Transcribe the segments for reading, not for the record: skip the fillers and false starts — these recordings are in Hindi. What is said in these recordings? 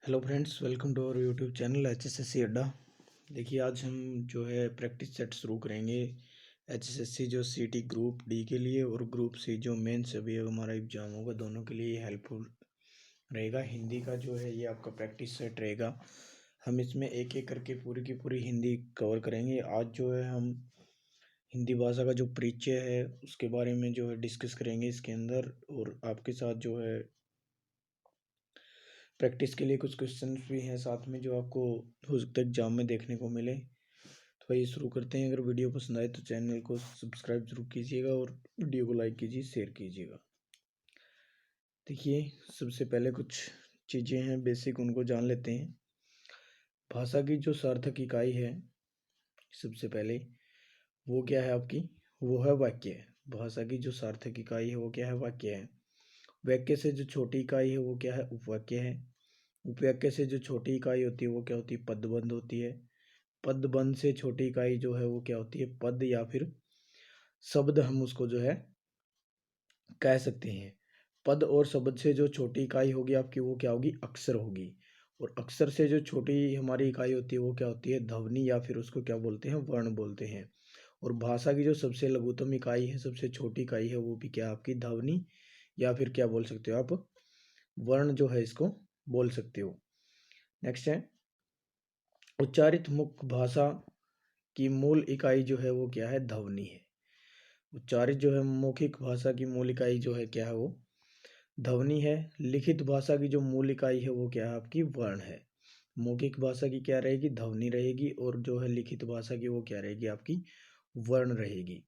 Hello friends, welcome to our YouTube channel HSSC Adda. देखिए, आज हम जो है प्रैक्टिस सेट शुरू करेंगे HSSC जो CT ग्रुप डी के लिए और ग्रुप सी जो मेंस अभी हमारा एग्जाम होगा, दोनों के लिए हेल्पफुल रहेगा। हिंदी का जो है ये आपका प्रैक्टिस सेट रहेगा। हम इसमें एक एक करके पूरी की पूरी हिंदी कवर करेंगे। आज जो है हम हिंदी भाषा का जो परिचय है उसके बारे में जो है डिस्कस करेंगे इसके अंदर, और आपके साथ जो है प्रैक्टिस के लिए कुछ क्वेश्चन भी हैं साथ में जो आपको हो सकता है एग्जाम में देखने को मिले। तो आइए शुरू करते हैं। अगर वीडियो पसंद आए तो चैनल को सब्सक्राइब जरूर कीजिएगा और वीडियो को लाइक कीजिए, शेयर कीजिएगा। देखिए, सबसे पहले कुछ चीज़ें हैं बेसिक, उनको जान लेते हैं। भाषा की जो सार्थक इकाई है सबसे पहले वो क्या है आपकी, वो है वाक्य। भाषा की जो सार्थक इकाई है वो क्या है, वाक्य है। वाक्य से जो छोटी इकाई है वो क्या है, उपवाक्य है। उपवाक्य से जो छोटी इकाई होती है वो क्या होती है, पदबंध होती है। पदबंध से छोटी इकाई जो है वो क्या होती है, पद या फिर शब्द, हम उसको जो है कह सकते हैं। पद और शब्द से जो छोटी इकाई होगी आपकी वो क्या होगी, अक्षर होगी। और अक्षर से जो छोटी हमारी इकाई होती है वो क्या होती है, ध्वनि, या फिर उसको क्या बोलते हैं, वर्ण बोलते हैं। और भाषा की जो सबसे लघुतम इकाई है, सबसे छोटी इकाई है, वो भी क्या आपकी ध्वनि, या फिर क्या बोल सकते हो आप, वर्ण जो है इसको बोल सकते हो। नेक्स्ट है, उच्चारित मुख्य भाषा की मूल इकाई जो है वो क्या है, ध्वनि है। उच्चारित जो है मौखिक भाषा की मूल इकाई जो है क्या है, वो ध्वनि है। लिखित भाषा की जो मूल इकाई है वो क्या है आपकी, वर्ण है। मौखिक भाषा की क्या रहेगी, ध्वनि रहेगी, और जो है लिखित भाषा की वो क्या रहेगी आपकी, वर्ण रहेगी।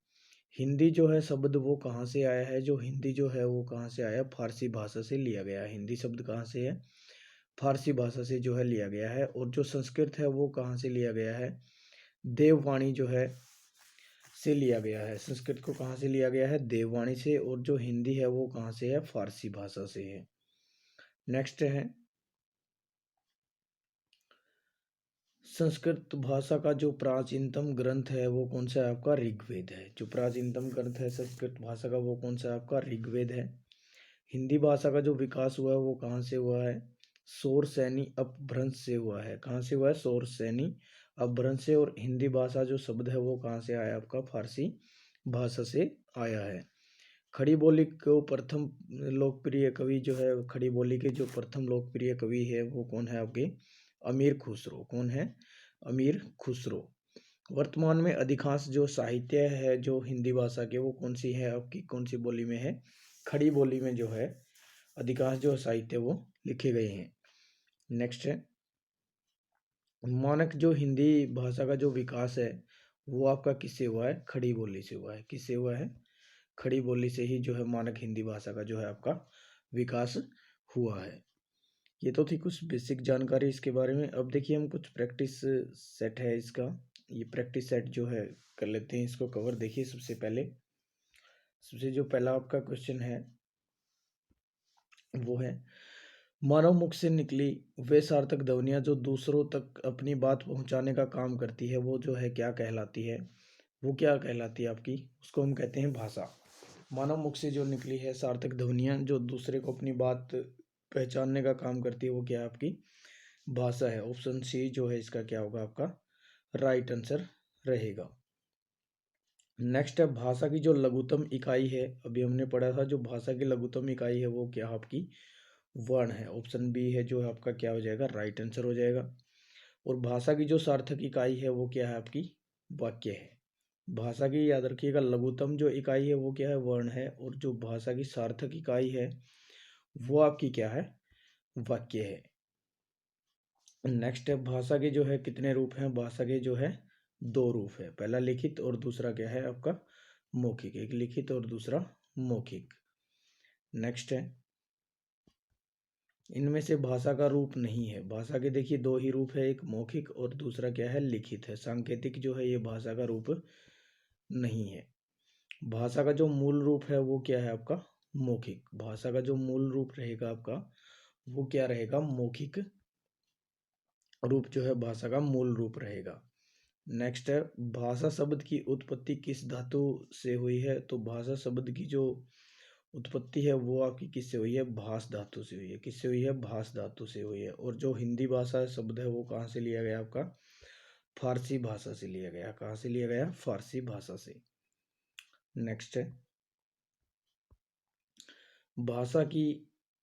हिंदी जो है शब्द वो कहाँ से आया है, जो हिंदी जो है वो कहाँ से आया, फारसी भाषा से लिया गया है। हिंदी शब्द कहाँ से है, फारसी भाषा से जो है लिया गया है। और जो संस्कृत है वो कहाँ से लिया गया है, देववाणी जो है से लिया गया है। संस्कृत को कहाँ से लिया गया है, देववाणी से। और जो हिंदी है वो कहाँ से है, फारसी भाषा से है। नेक्स्ट है, संस्कृत भाषा का जो प्राचीनतम ग्रंथ है वो कौन सा है आपका, ऋग्वेद है। जो प्राचीनतम ग्रंथ है संस्कृत भाषा का वो कौन सा है आपका, ऋग्वेद है। हिंदी भाषा का जो विकास हुआ है वो कहाँ से हुआ है, सौर सैनी अपभ्रंश से हुआ है। कहाँ से हुआ है, सौर सैनी अपभ्रंश से। और हिंदी भाषा जो शब्द है वो कहाँ से आया आपका, फारसी भाषा से आया है। खड़ी बोली को प्रथम लोकप्रिय कवि जो है, खड़ी बोली के जो प्रथम लोकप्रिय कवि है वो कौन है आपके, अमीर खुसरो। कौन है, अमीर खुसरो। वर्तमान में अधिकांश जो साहित्य है जो हिंदी भाषा के वो कौन सी है आपकी, कौन सी बोली में है, खड़ी बोली में जो है अधिकांश जो साहित्य वो लिखे गए हैं। नेक्स्ट है, मानक जो हिंदी भाषा का जो विकास है वो आपका किससे हुआ है, खड़ी बोली से हुआ है। किससे हुआ है, खड़ी बोली से ही जो है मानक हिंदी भाषा का जो है आपका विकास हुआ है। ये तो थी कुछ बेसिक जानकारी इसके बारे में। अब देखिए, हम कुछ प्रैक्टिस सेट है इसका, ये प्रैक्टिस सेट जो है कर लेते हैं इसको कवर। देखिए, सबसे जो पहला आपका क्वेश्चन है वो है, मानव मुख से निकली वे सार्थक ध्वनियाँ जो दूसरों तक अपनी बात पहुंचाने का काम करती है वो जो है क्या कहलाती है, वो क्या कहलाती है आपकी, उसको हम कहते हैं भाषा। मानव मुख से जो निकली है सार्थक ध्वनियाँ जो दूसरे को अपनी बात पहचानने का काम करती है वो क्या है आपकी, भाषा है। ऑप्शन सी जो है इसका क्या होगा आपका राइट आंसर रहेगा। नेक्स्ट है, भाषा की जो लघुतम इकाई है, अभी हमने पढ़ा था जो भाषा की लघुतम इकाई है वो क्या आपकी, वर्ण है। ऑप्शन बी है जो है आपका क्या हो जाएगा, राइट आंसर हो जाएगा। और भाषा की जो सार्थक इकाई है वो क्या है आपकी, वाक्य है। भाषा की याद रखिएगा लघुतम जो इकाई है वो क्या है, वर्ण है। और जो भाषा की सार्थक इकाई है वो आपकी क्या है, वाक्य है। नेक्स्ट है, भाषा के जो है कितने रूप हैं, भाषा के जो है दो रूप है। पहला लिखित और दूसरा क्या है आपका मौखिक। एक लिखित और दूसरा मौखिक। नेक्स्ट है, इनमें से भाषा का रूप नहीं है। भाषा के देखिए दो ही रूप है, एक मौखिक और दूसरा क्या है, लिखित है। सांकेतिक जो है ये भाषा का रूप नहीं है। भाषा का जो मूल रूप है वो क्या है आपका, मौखिक। भाषा का जो मूल रूप रहेगा आपका वो क्या रहेगा, मौखिक रूप जो है भाषा का मूल रूप रहेगा। नेक्स्ट है, भाषा शब्द की उत्पत्ति किस धातु से हुई है, तो भाषा शब्द की जो उत्पत्ति है वो आपकी किससे हुई है? भास धातु से हुई है। किससे हुई है? भास धातु से हुई है। और जो हिंदी भाषा शब्द है वो कहाँ से लिया गया आपका? फारसी भाषा से लिया गया। कहाँ से लिया गया? फारसी भाषा से। नेक्स्ट है, भाषा की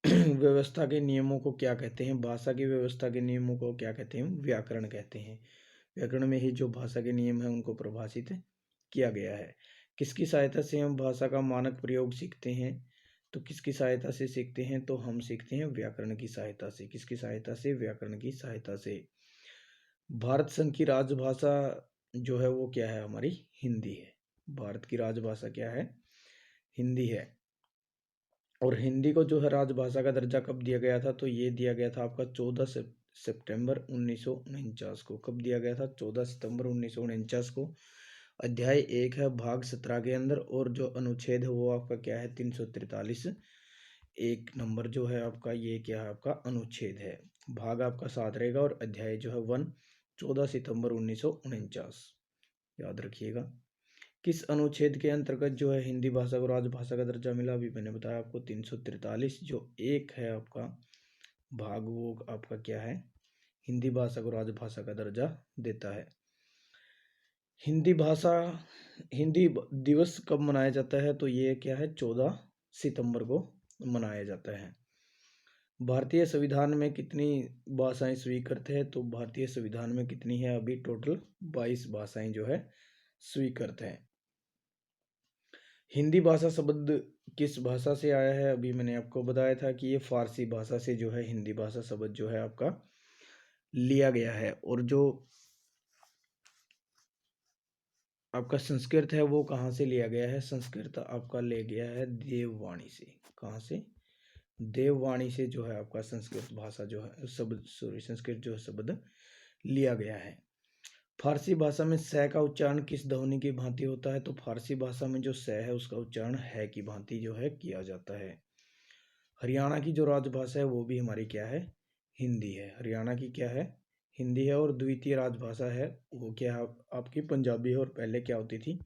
व्यवस्था के नियमों को क्या कहते हैं? भाषा की व्यवस्था के नियमों को क्या कहते हैं? व्याकरण कहते हैं। व्याकरण में ही जो भाषा के नियम है उनको परिभाषित किया गया है। किसकी सहायता से हम भाषा का मानक प्रयोग सीखते हैं? तो किसकी सहायता से सीखते हैं? तो हम सीखते हैं व्याकरण की सहायता से। किसकी सहायता से? व्याकरण की सहायता से। भारत संघ की राजभाषा जो है वो क्या है? हमारी हिंदी है। भारत की राजभाषा क्या है? हिंदी है। और हिंदी को जो है राजभाषा का दर्जा कब दिया गया था? तो ये दिया गया था आपका 14 सितंबर 1949 को। कब दिया गया था? 14 सितंबर 1949 को। अध्याय 1 है भाग 17 के अंदर, और जो अनुच्छेद है वो आपका क्या है? 343। 1 नंबर जो है आपका ये क्या है? आपका अनुच्छेद है। भाग आपका 7 रहेगा और अध्याय जो है 1 14 सितंबर 1949, याद रखिएगा। किस अनुच्छेद के अंतर्गत जो है हिंदी भाषा को राजभाषा का दर्जा मिला? अभी मैंने बताया आपको 343। जो 1 है आपका भाग वो आपका क्या है? हिंदी भाषा को राजभाषा का दर्जा देता है। हिंदी दिवस कब मनाया जाता है? तो ये क्या है? 14 सितंबर को मनाया जाता है। भारतीय संविधान में कितनी भाषाएं स्वीकृत है? तो भारतीय संविधान में कितनी है? अभी टोटल 22 भाषाएं जो है स्वीकृत है। हिंदी भाषा शब्द किस भाषा से आया है? अभी मैंने आपको बताया था कि ये फारसी भाषा से जो है हिंदी भाषा शब्द जो है आपका लिया गया है। और जो आपका संस्कृत है वो कहाँ से लिया गया है? संस्कृत आपका ले गया है देववाणी से। कहाँ से? देववाणी से जो है आपका संस्कृत भाषा जो है शब्द संस्कृत जो शब्द लिया गया है। फारसी भाषा में स का उच्चारण किस ध्वनि की भांति होता है? तो फारसी भाषा में जो स है उसका उच्चारण है की भांति जो है किया जाता है। हरियाणा की जो राजभाषा है वो भी हमारी क्या है? हिंदी है। हरियाणा की क्या है? हिंदी है। और द्वितीय राजभाषा है वो क्या है? आपकी पंजाबी है। और पहले क्या होती थी?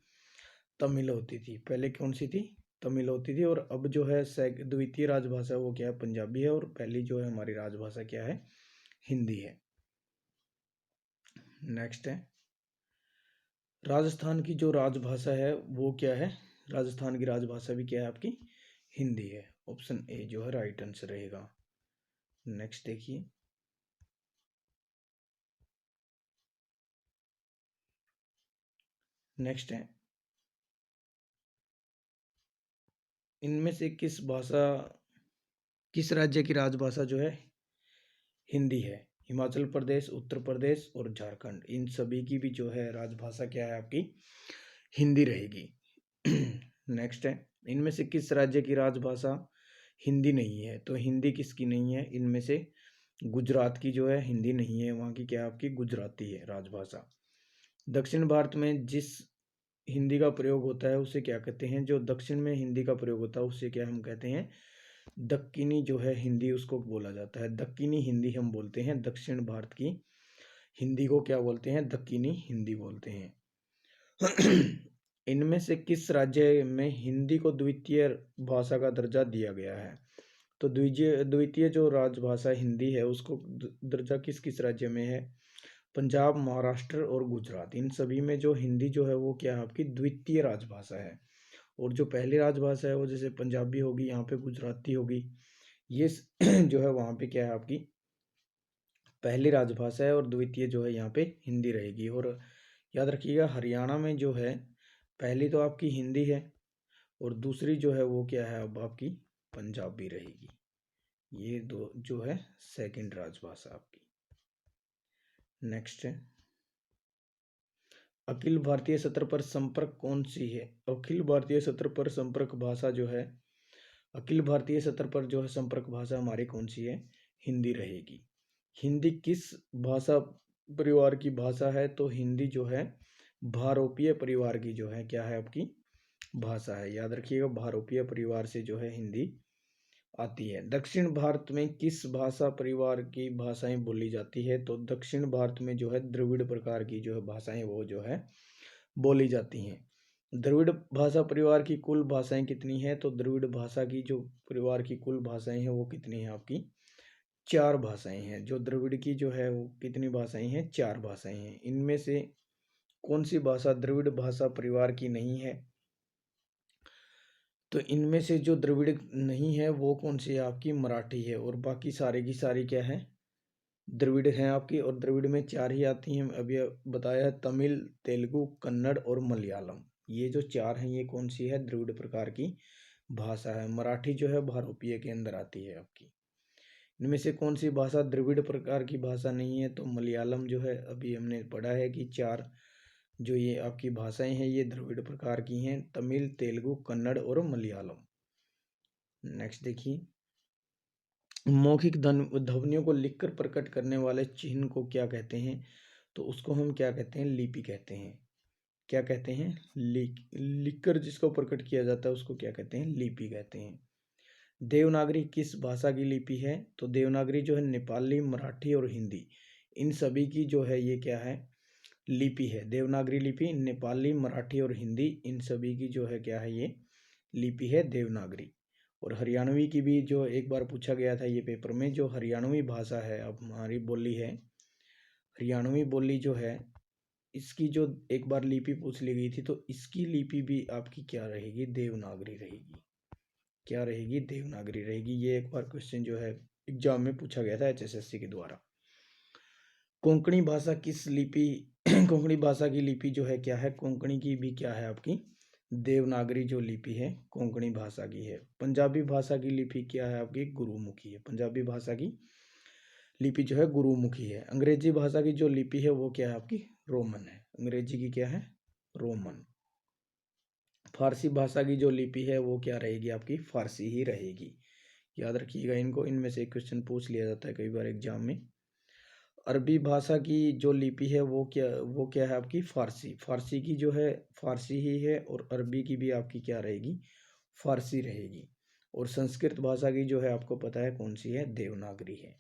तमिल होती थी। पहले कौन सी थी? तमिल होती थी। और अब जो है द्वितीय राजभाषा वो क्या है? पंजाबी है। और पहली जो है हमारी राजभाषा क्या है? हिंदी है। नेक्स्ट है, राजस्थान की जो राजभाषा है वो क्या है? राजस्थान की राजभाषा भी क्या है आपकी? हिंदी है। ऑप्शन ए जो है राइट आंसर रहेगा। नेक्स्ट देखिए, नेक्स्ट है, इनमें से किस राज्य की राजभाषा जो है हिंदी है? हिमाचल प्रदेश, उत्तर प्रदेश और झारखंड, इन सभी की भी जो है राजभाषा क्या है आपकी? हिंदी रहेगी। नेक्स्ट है, इनमें से किस राज्य की राजभाषा हिंदी नहीं है? तो हिंदी किसकी नहीं है? इनमें से गुजरात की जो है हिंदी नहीं है, वहाँ की क्या है आपकी? गुजराती है राजभाषा। दक्षिण भारत में जिस हिंदी का प्रयोग होता है उसे क्या कहते हैं? जो दक्षिण में हिंदी का प्रयोग होता है उसे क्या हम कहते हैं? दक्कनी जो है हिंदी उसको बोला जाता है। दक्कनी हिंदी हम बोलते हैं। दक्षिण भारत की हिंदी को क्या बोलते हैं? दक्कनी हिंदी बोलते हैं। इनमें से किस राज्य में हिंदी को द्वितीय भाषा का दर्जा दिया गया है? तो द्वितीय जो राजभाषा हिंदी है उसको दर्जा किस किस राज्य में है? पंजाब, महाराष्ट्र और गुजरात, इन सभी में जो हिंदी जो है वो क्या है आपकी? द्वितीय राजभाषा है। और जो पहली राजभाषा है वो जैसे पंजाबी होगी, यहाँ पे गुजराती होगी, ये जो है वहाँ पे क्या है आपकी? पहली राजभाषा है। और द्वितीय जो है यहाँ पे हिंदी रहेगी। और याद रखिएगा हरियाणा में जो है पहली तो आपकी हिंदी है और दूसरी जो है वो क्या है अब आपकी? पंजाबी रहेगी। ये दो जो है सेकंड राजभाषा आपकी। नेक्स्ट है, अखिल भारतीय सत्र पर संपर्क कौन सी है? अखिल भारतीय सत्र पर संपर्क भाषा जो है, अखिल भारतीय सत्र पर जो है संपर्क भाषा हमारी कौन सी है? हिंदी रहेगी। हिंदी किस भाषा परिवार की भाषा है? तो हिंदी जो है भारोपीय परिवार की जो है क्या है आपकी? भाषा है। याद रखिएगा भारोपीय परिवार से जो है हिंदी आती है। दक्षिण भारत में किस भाषा परिवार की भाषाएं बोली जाती है? तो दक्षिण भारत में जो है द्रविड़ प्रकार की जो है भाषाएं वो जो है बोली जाती हैं। द्रविड़ भाषा परिवार की कुल भाषाएं कितनी है? तो द्रविड़ भाषा की जो परिवार की कुल भाषाएं हैं वो कितनी है आपकी? 4 भाषाएं हैं। जो द्रविड़ की जो है वो कितनी भाषाएं हैं? 4 भाषाएं हैं। इनमें से कौन सी भाषा द्रविड़ भाषा परिवार की नहीं है? तो इनमें से जो द्रविड़ नहीं है वो कौन सी है आपकी? मराठी है। और बाकी सारे की सारी क्या है? द्रविड़ हैं आपकी। और द्रविड़ में 4 ही आती हैं, अभी बताया है, तमिल, तेलुगु, कन्नड़ और मलयालम। ये जो 4 हैं ये कौन सी है? द्रविड़ प्रकार की भाषा है। मराठी जो है भारोपीय के अंदर आती है आपकी। इनमें से कौन सी भाषा द्रविड़ प्रकार की भाषा नहीं है? तो मलयालम जो है, अभी हमने पढ़ा है कि 4 जो ये आपकी भाषाएं हैं ये द्रविड़ प्रकार की हैं, तमिल, तेलुगु, कन्नड़ और मलयालम। नेक्स्ट देखिए, मौखिक ध्वनियों को लिखकर प्रकट करने वाले चिन्ह को क्या कहते हैं? तो उसको हम क्या कहते हैं? लिपि कहते हैं। क्या कहते हैं? लिखकर जिसको प्रकट किया जाता है उसको क्या कहते हैं? लिपि कहते हैं। देवनागरी किस भाषा की लिपि है? तो देवनागरी जो है नेपाली, मराठी और हिंदी, इन सभी की जो है ये क्या है? लिपि है। देवनागरी लिपि नेपाली, मराठी और हिंदी, इन सभी की जो है क्या है? ये लिपि है देवनागरी। और हरियाणवी की भी जो एक बार पूछा गया था ये पेपर में, जो हरियाणवी भाषा है अब हमारी बोली है, हरियाणवी बोली जो है इसकी जो एक बार लिपि पूछ ली गई थी, तो इसकी लिपि भी आपकी क्या रहेगी? देवनागरी रहेगी। क्या रहेगी? देवनागरी रहेगी। ये एक बार क्वेश्चन जो है एग्जाम में पूछा गया था एचएसएससी के द्वारा। कोंकणी भाषा किस लिपि कोंकणी भाषा की लिपि जो है क्या है? कोंकणी की भी क्या है आपकी? देवनागरी जो लिपि है कोंकणी भाषा की है। पंजाबी भाषा की लिपि क्या है आपकी? गुरुमुखी है। पंजाबी भाषा की लिपि जो है गुरुमुखी है। अंग्रेजी भाषा की जो लिपि है वो क्या है आपकी? रोमन है। अंग्रेजी की क्या है? रोमन। फारसी भाषा की जो लिपि है वो क्या रहेगी आपकी? फारसी ही रहेगी। याद रखिएगा इनको, इनमें से एक क्वेश्चन पूछ लिया जाता है कई बार एग्जाम में। अरबी भाषा की जो लिपि है वो क्या है आपकी? फारसी। फारसी की जो है फारसी ही है, और अरबी की भी आपकी क्या रहेगी? फारसी रहेगी। और संस्कृत भाषा की जो है आपको पता है कौन सी है? देवनागरी है।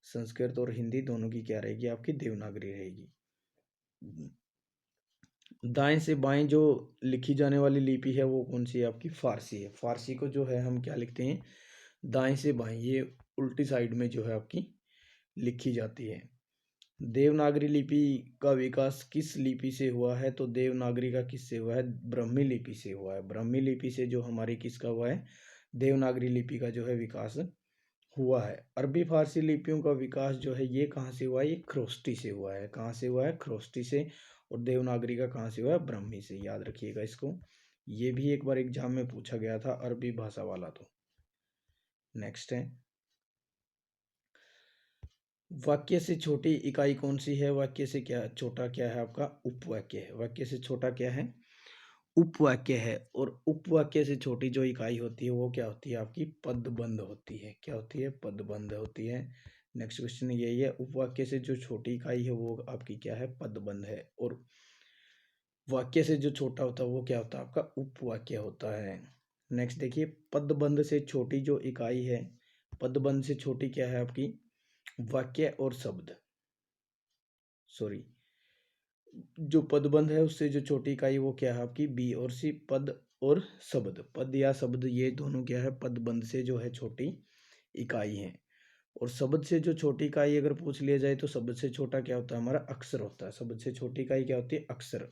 संस्कृत और हिंदी दोनों की क्या रहेगी आपकी? देवनागरी रहेगी। दाएं से बाएं जो लिखी जाने वाली लिपि है वो कौन सी है आपकी? फारसी है। फारसी को जो है हम क्या लिखते हैं? दाएं से बाएं, ये उल्टी साइड में जो है आपकी लिखी जाती है। देवनागरी लिपि का विकास किस लिपि से हुआ है? तो देवनागरी का किससे हुआ है? ब्राह्मी लिपि से हुआ है। ब्राह्मी लिपि से जो हमारी किसका हुआ है? देवनागरी लिपि का जो है विकास हुआ है। अरबी फारसी लिपियों का विकास जो है ये कहाँ से हुआ है? ये खरोष्टी से हुआ है। कहाँ से हुआ है? खरोष्टी से। और देवनागरी का कहाँ से हुआ है? ब्राह्मी से। याद रखिएगा इसको, ये भी एक बार एग्जाम में पूछा गया था अरबी भाषा वाला। तो नेक्स्ट है, वाक्य से छोटी इकाई कौन सी है? वाक्य से क्या छोटा क्या है आपका? उपवाक्य है। वाक्य से छोटा क्या है? उपवाक्य है। और उपवाक्य से छोटी जो इकाई होती है वो क्या होती है आपकी? पदबंध होती है। क्या होती है? पदबंध होती है। नेक्स्ट क्वेश्चन यही है, उपवाक्य से जो छोटी इकाई है वो आपकी क्या है? पदबंध है। और वाक्य से जो छोटा होता है वो क्या होता है आपका? उपवाक्य होता है। नेक्स्ट देखिए, पदबंध से छोटी जो इकाई है, पदबंध से छोटी क्या है आपकी? वाक्य और शब्द, सॉरी, जो पदबंध है उससे जो छोटी इकाई वो क्या है आपकी? बी और सी। पद और शब्द, पद या शब्द ये दोनों क्या है? पदबंध से जो है छोटी इकाई है। और शब्द से जो छोटी इकाई अगर पूछ लिया जाए तो शब्द से छोटा क्या होता है हमारा? अक्षर होता है। शब्द से छोटी इकाई क्या होती है? अक्षर।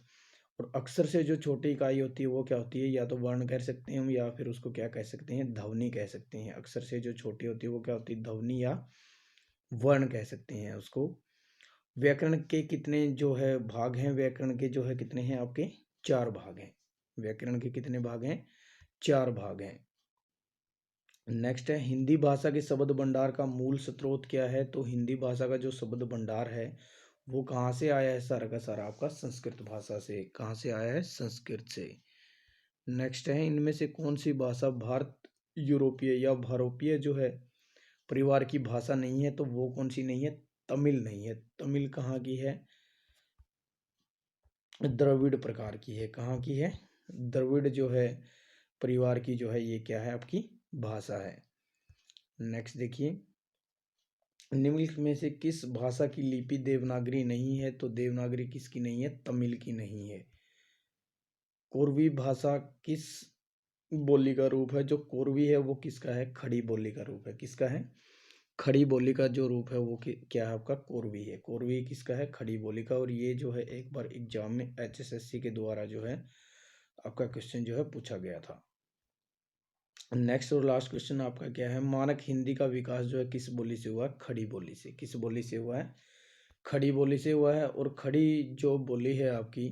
और अक्षर से जो छोटी इकाई होती है वो क्या होती है? या तो वर्ण कह सकते हैं हम, या फिर उसको क्या कह सकते हैं? ध्वनि कह सकते हैं। अक्षर से जो छोटी होती है वो क्या होती है? ध्वनि या वर्ण कह सकते हैं उसको। व्याकरण के कितने जो है भाग हैं? व्याकरण के जो है कितने हैं आपके? 4 भाग हैं। व्याकरण के कितने भाग हैं? 4 भाग हैं। नेक्स्ट है, हिंदी भाषा के शब्द भंडार का मूल स्रोत क्या है? तो हिंदी भाषा का जो शब्द भंडार है वो कहाँ से आया है? सारा का सारा आपका संस्कृत भाषा से। कहाँ से आया है? संस्कृत से। नेक्स्ट है, इनमें से कौन सी भाषा भारत यूरोपीय या भारोपीय जो है परिवार की भाषा नहीं है? तो वो कौन सी नहीं है? तमिल नहीं है। तमिल कहाँ की है? द्रविड़ प्रकार की है। कहाँ की है? द्रविड़ जो है परिवार की जो है ये क्या है आपकी? भाषा है। नेक्स्ट देखिए, निम्नलिखित में से किस भाषा की लिपि देवनागरी नहीं है? तो देवनागरी किसकी नहीं है? तमिल की नहीं है। कोरवी भाषा किस बोली का रूप है? जो कोरवी है वो किसका है? खड़ी बोली का रूप है। किसका है? खड़ी बोली का जो रूप है वो क्या है आपका? कोरवी है। कोरवी किसका है? खड़ी बोली का। और ये जो है एक बार एग्जाम में HSSC के द्वारा जो है आपका क्वेश्चन जो है पूछा गया था। नेक्स्ट और लास्ट क्वेश्चन आपका क्या है? मानक हिंदी का विकास जो है किस बोली से हुआ है? खड़ी बोली से। किस बोली से हुआ है? खड़ी बोली से हुआ है। और खड़ी जो बोली है आपकी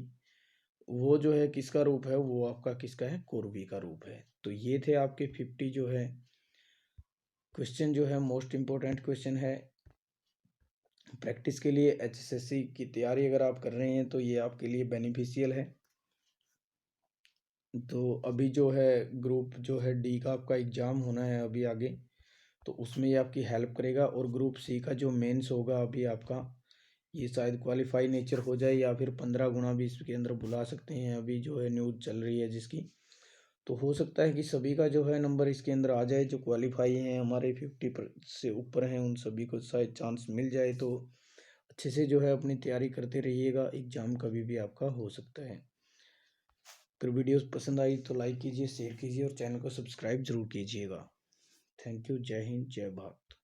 वो जो है किसका रूप है? वो आपका किसका है? कोरवी का रूप है। तो ये थे आपके 50 जो है क्वेश्चन जो है मोस्ट इम्पोर्टेंट क्वेश्चन है प्रैक्टिस के लिए। HSSC की तैयारी अगर आप कर रहे हैं तो ये आपके लिए बेनिफिशियल है। तो अभी जो है ग्रुप जो है D का आपका एग्ज़ाम होना है अभी आगे, तो उसमें ये आपकी हेल्प करेगा। और ग्रुप C का जो मेंस होगा अभी आपका, ये शायद क्वालिफाई नेचर हो जाए या फिर 15 गुना भी इसके अंदर बुला सकते हैं। अभी जो है न्यूज़ चल रही है जिसकी, तो हो सकता है कि सभी का जो है नंबर इसके अंदर आ जाए। जो क्वालिफाई हैं हमारे 50 से ऊपर हैं उन सभी को शायद चांस मिल जाए। तो अच्छे से जो है अपनी तैयारी करते रहिएगा, एग्ज़ाम कभी भी आपका हो सकता है। अगर वीडियोस पसंद आई तो लाइक कीजिए, शेयर कीजिए और चैनल को सब्सक्राइब जरूर कीजिएगा। Thank you. जय हिंद, जय भारत।